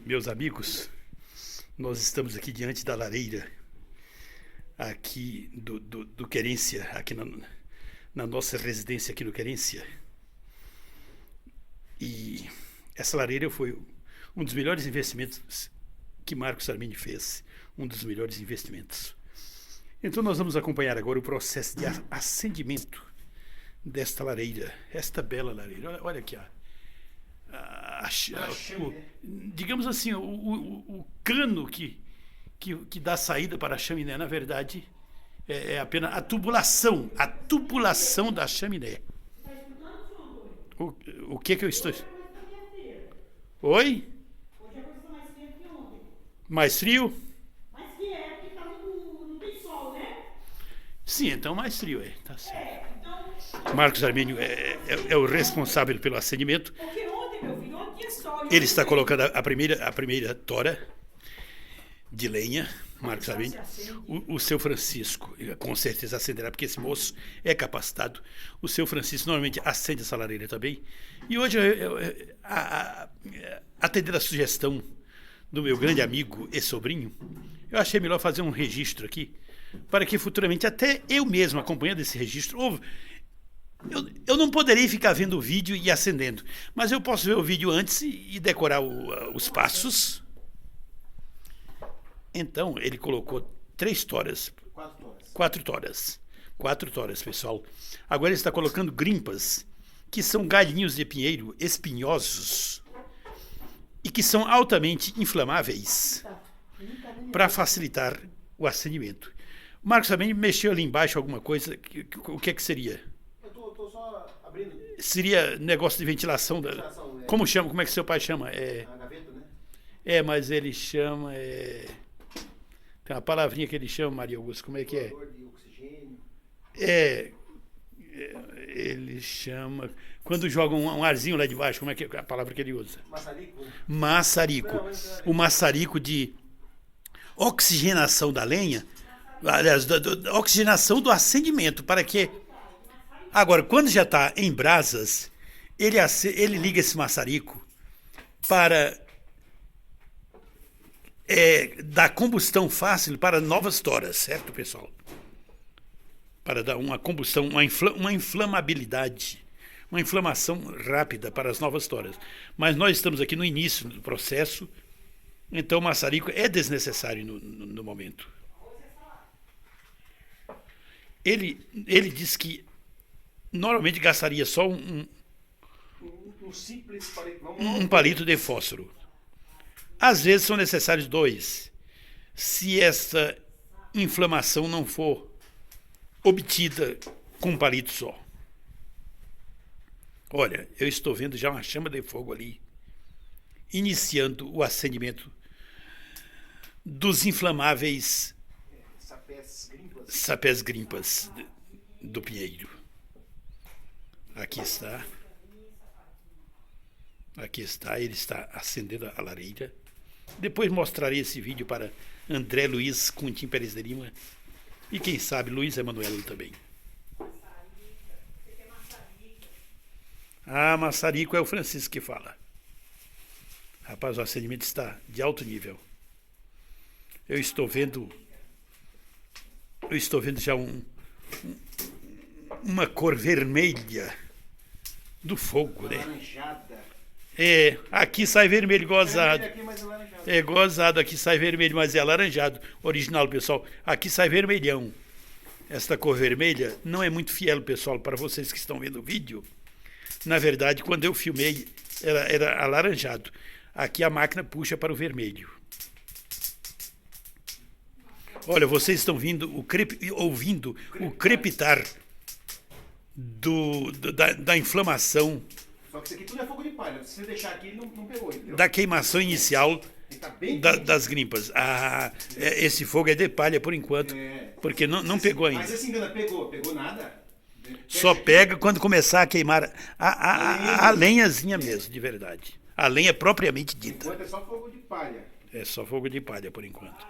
Meus amigos, nós estamos aqui diante da lareira aqui do Querência, aqui na nossa residência aqui no Querência. E essa lareira foi um dos melhores investimentos que Marcos Armini fez, um dos melhores investimentos. Então nós vamos acompanhar agora o processo de acendimento desta lareira, esta bela lareira. Olha aqui, digamos assim, o cano que dá saída para a chaminé, na verdade, é apenas a tubulação da chaminé. O que eu estou... Oi? Hoje a coisa está mais fria que ontem. Mais frio? Mas que é, porque não tem sol, né? Sim, então mais frio, tá certo. Então... Marcos Armínio é o responsável pelo acendimento. Porque ontem, meu filho, ontem tinha sol. Ele está colocando a primeira tora de lenha, Marcos Armínio. O seu Francisco, com certeza acenderá, porque esse moço é capacitado. O seu Francisco normalmente acende essa lareira também. E hoje, atendendo a sugestão do meu grande amigo e sobrinho, eu achei melhor fazer um registro aqui, para que futuramente, até eu mesmo acompanhando esse registro, eu não poderei ficar vendo o vídeo e acendendo, mas eu posso ver o vídeo antes e decorar os passos. Então, ele colocou 3 toras. 4 toras. 4 toras, pessoal. Agora ele está colocando grimpas, que são galhinhos de pinheiro espinhosos e que são altamente inflamáveis para facilitar o acendimento. Marcos também mexeu ali embaixo alguma coisa. O que é que seria? Eu tô só abrindo. Seria negócio de ventilação. Como chama? Como é que seu pai chama? A gaveta, né? Mas ele chama... Tem uma palavrinha que ele chama, Maria Augusta, como é que é? De oxigênio. Ele chama... Quando joga um arzinho lá de baixo, como é que é a palavra que ele usa? Maçarico. Maçarico. O maçarico de oxigenação da lenha, aliás, da oxigenação do acendimento, para que... Agora, quando já está em brasas, ele liga esse maçarico para... dar combustão fácil para novas toras, certo, pessoal? Para dar uma combustão, uma inflamabilidade, uma inflamação rápida para as novas toras. Mas nós estamos aqui no início do processo, então o maçarico é desnecessário no momento. Ele disse que normalmente gastaria só um simples palito. Um palito de fósforo. Às vezes são necessários 2, se essa inflamação não for obtida com um palito só. Olha, eu estou vendo já uma chama de fogo ali, iniciando o acendimento dos inflamáveis sapés grimpas do pinheiro. Aqui está, ele está acendendo a lareira. Depois mostrarei esse vídeo para André Luiz Cuntim Pérez de Lima e quem sabe Luiz Emanuel também. Maçarico é o Francisco que fala. Rapaz, o acendimento está de alto nível. Eu estou vendo já uma cor vermelha do fogo, né? Alaranjada. Aqui sai vermelho, gozado. Aqui, mas alaranjado. Gozado, aqui sai vermelho, mas é alaranjado. Original, pessoal. Aqui sai vermelhão. Esta cor vermelha não é muito fiel, pessoal, para vocês que estão vendo o vídeo. Na verdade, quando eu filmei, era alaranjado. Aqui a máquina puxa para o vermelho. Olha, vocês estão ouvindo o crepitar da inflamação. Só que isso aqui tudo é fogo de palha. Se você deixar aqui, não pegou. Entendeu? Da queimação inicial Tá bem das grimpas. Esse fogo é de palha por enquanto, porque não pegou ainda. Mas se engana, pegou nada. Só pega quando começar a queimar a lenhazinha mesmo, de verdade. A lenha propriamente dita. Enquanto é só fogo de palha. É só fogo de palha por enquanto.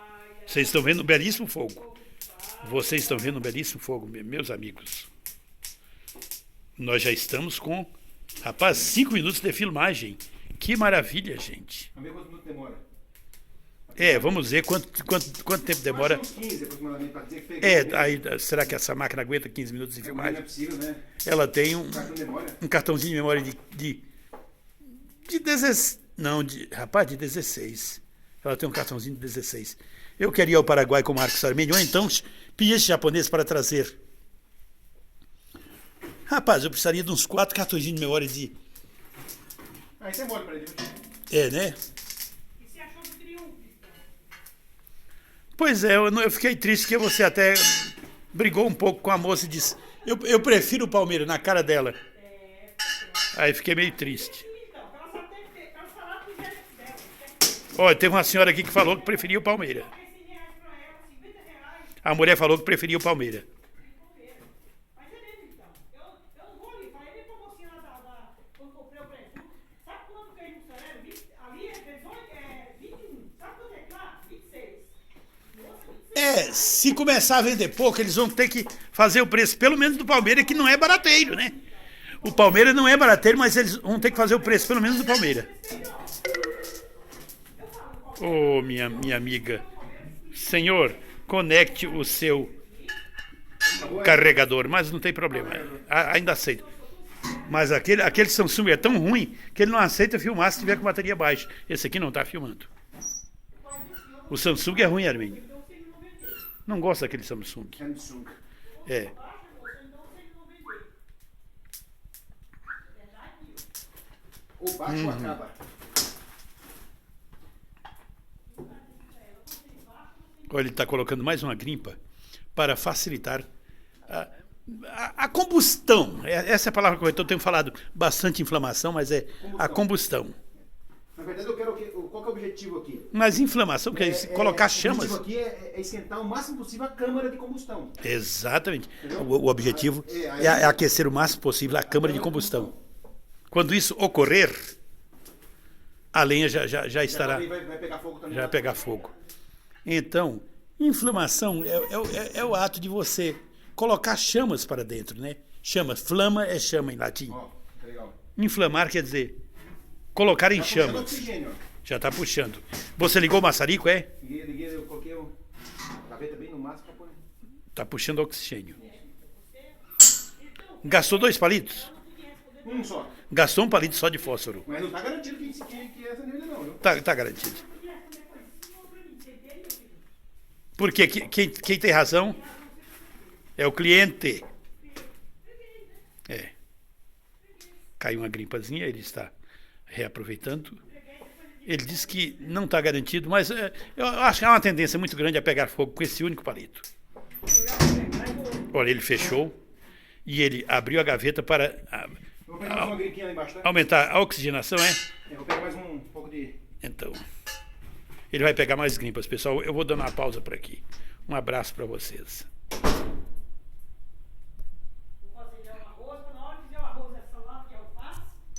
Vocês estão vendo um belíssimo fogo. Vocês estão vendo um belíssimo fogo, meus amigos. Nós já estamos com, rapaz, 5 minutos de filmagem. Que maravilha, gente. Vamos ver quanto minuto demora. Vamos ver quanto tempo demora. Acho que uns 15 aproximadamente, para dizer que pegou. Aí, será que essa máquina aguenta 15 minutos de Não é filmagem? possível, né? Ela tem O cartão demora. um cartãozinho de memória de 16. Não, de 16. Ela tem um cartãozinho de 16. Eu queria ir ao Paraguai com o Marcos Armenio, ou então pedir esse japonês para trazer. Rapaz, eu precisaria de uns 4 cartõezinhos de memória de. Aí você mora para ele. Né? E você achou do triunfo, então? Pois é, eu fiquei triste que você até brigou um pouco com a moça e disse: eu prefiro o Palmeiras, na cara dela. Aí fiquei meio triste. Então, ela só tem que ter. Ela falar pro jeito dela. Olha, teve uma senhora aqui que falou que preferia o Palmeiras. R$100 pra ela, R$50. A mulher falou que preferia o Palmeiras. Mas é mesmo, então. Eu não vou ali. Falei nem pra mocinha lá quando comprei o presunto. Sabe quanto que é mussarela? Ali é 21. Sabe quanto é lá? 26. Nossa, 26. Se começar a vender pouco, eles vão ter que fazer o preço, pelo menos do Palmeiras, que não é barateiro, né? O Palmeiras não é barateiro, mas eles vão ter que fazer o preço, pelo menos do Palmeiras. Ô, minha amiga, senhor, conecte o seu carregador, mas não tem problema, ainda aceito. Mas aquele Samsung é tão ruim que ele não aceita filmar se tiver com bateria baixa. Esse aqui não está filmando. O Samsung é ruim, Arminio. Não gosto daquele Samsung. Samsung. Ou baixa ou acaba. Olha, ele está colocando mais uma grimpa para facilitar a combustão. Essa é a palavra correta. Eu tenho falado bastante inflamação, mas é a combustão. Na verdade, eu quero qual que é o objetivo aqui? Mas inflamação quer dizer colocar chamas. O objetivo aqui é esquentar o máximo possível a câmara de combustão. Exatamente. O objetivo é aquecer o máximo possível a câmara de combustão. Quando isso ocorrer, a lenha já estará. Vai pegar fogo também. Já vai pegar fogo. Então, inflamação é o ato de você colocar chamas para dentro, né? Chama, flama é chama em latim. Ó, tá legal. Inflamar quer dizer colocar em Tá puxando chamas. oxigênio, ó. Já está puxando. Você ligou o maçarico, é? Liguei, eu coloquei a gaveta bem no máximo para pôr. Está puxando oxigênio. Gastou 2 palitos? Um só. Gastou um palito só de fósforo. Mas não tá garantido que essa nele não, viu? Tá garantido. Porque quem tem razão é o cliente. Caiu uma grimpazinha, ele está reaproveitando. Ele disse que não está garantido, mas eu acho que há uma tendência muito grande a pegar fogo com esse único palito. Olha, ele fechou e ele abriu a gaveta para Vou pegar mais uma griquinha lá embaixo, tá? aumentar a oxigenação, é? Eu vou pegar mais um pouco de... Então, ele vai pegar mais grimpas, pessoal. Eu vou dando uma pausa por aqui. Um abraço para vocês.